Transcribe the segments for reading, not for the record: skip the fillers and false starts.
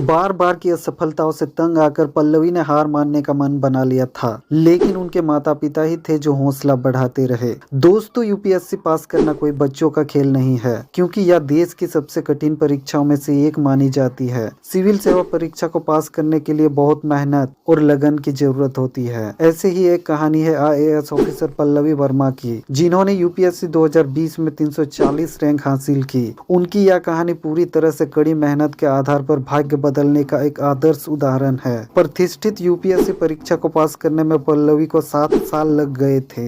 बार बार की असफलताओं से तंग आकर पल्लवी ने हार मानने का मन बना लिया था, लेकिन उनके माता पिता ही थे जो हौसला बढ़ाते रहे। दोस्तों, यूपीएससी पास करना कोई बच्चों का खेल नहीं है, क्योंकि यह देश की सबसे कठिन परीक्षाओं में से एक मानी जाती है। सिविल सेवा परीक्षा को पास करने के लिए बहुत मेहनत और लगन की जरूरत होती है। ऐसे ही एक कहानी है आईएएस ऑफिसर पल्लवी वर्मा की, जिन्होंने यूपीएससी 2020 में 340 रैंक हासिल की। उनकी यह कहानी पूरी तरह से कड़ी मेहनत के आधार पर भाग्य बदलने का एक आदर्श उदाहरण है। प्रतिष्ठित यूपीएससी परीक्षा को पास करने में पल्लवी को 7 साल लग गए थे।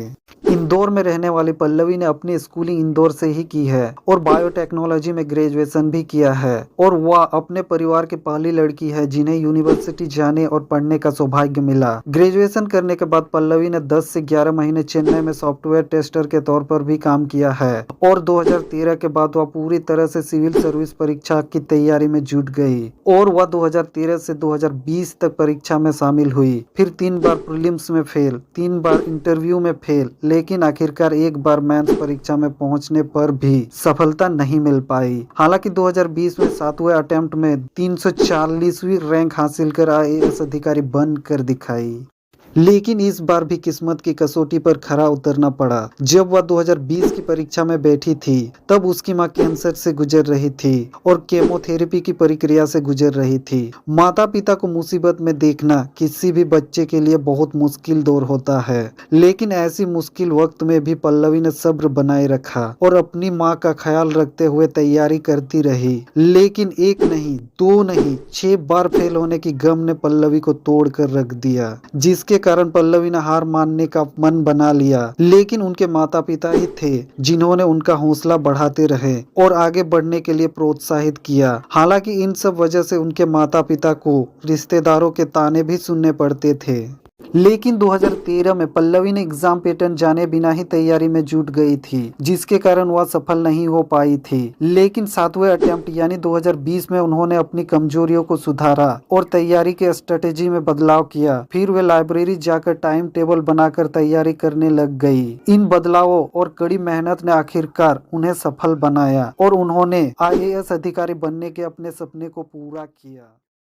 इंदौर में रहने वाली पल्लवी ने अपनी स्कूलिंग इंदौर से ही की है और बायोटेक्नोलॉजी में ग्रेजुएशन भी किया है, और वह अपने परिवार की पहली लड़की है जिन्हें यूनिवर्सिटी जाने और पढ़ने का सौभाग्य मिला। ग्रेजुएशन करने के बाद पल्लवी ने 10 से 11 महीने चेन्नई में सॉफ्टवेयर टेस्टर के तौर पर भी काम किया है, और 2013 के बाद वह पूरी तरह से सिविल सर्विस परीक्षा की तैयारी में जुट गई, और वह 2013 से 2020 तक परीक्षा में शामिल हुई। फिर 3 बार प्रीलिम्स में फेल, 3 बार इंटरव्यू में फेल, लेकिन आखिरकार एक बार मेंस परीक्षा में पहुंचने पर भी सफलता नहीं मिल पाई। हालांकि 2020 में 7वें अटेम्प्ट में 340वीं रैंक हासिल कर आईएएस अधिकारी बन कर दिखाई। लेकिन इस बार भी किस्मत की कसौटी पर खरा उतरना पड़ा। जब वह 2020 की परीक्षा में बैठी थी, तब उसकी मां कैंसर से गुजर रही थी और केमोथेरेपी की प्रक्रिया से गुजर रही थी। माता पिता को मुसीबत में देखना किसी भी बच्चे के लिए बहुत मुश्किल दौर होता है, लेकिन ऐसी मुश्किल वक्त में भी पल्लवी ने सब्र बनाए रखा और अपनी मां का ख्याल रखते हुए तैयारी करती रही। लेकिन एक नहीं, 2 नहीं, 6 बार फेल होने की गम ने पल्लवी को तोड़ कर रख दिया, जिसके कारण पल्लवी ने हार मानने का मन बना लिया। लेकिन उनके माता पिता ही थे जिन्होंने उनका हौसला बढ़ाते रहे और आगे बढ़ने के लिए प्रोत्साहित किया। हालांकि इन सब वजह से उनके माता पिता को रिश्तेदारों के ताने भी सुनने पड़ते थे। लेकिन 2013 में पल्लवी ने एग्जाम पैटर्न जाने बिना ही तैयारी में जुट गई थी, जिसके कारण वह सफल नहीं हो पाई थी। लेकिन 7वें अटेम्प्ट यानी 2020 में उन्होंने अपनी कमजोरियों को सुधारा और तैयारी के स्ट्रेटेजी में बदलाव किया। फिर वे लाइब्रेरी जाकर टाइम टेबल बनाकर तैयारी करने लग गई। इन बदलावों और कड़ी मेहनत ने आखिरकार उन्हें सफल बनाया और उन्होंने आईएएस अधिकारी बनने के अपने सपने को पूरा किया।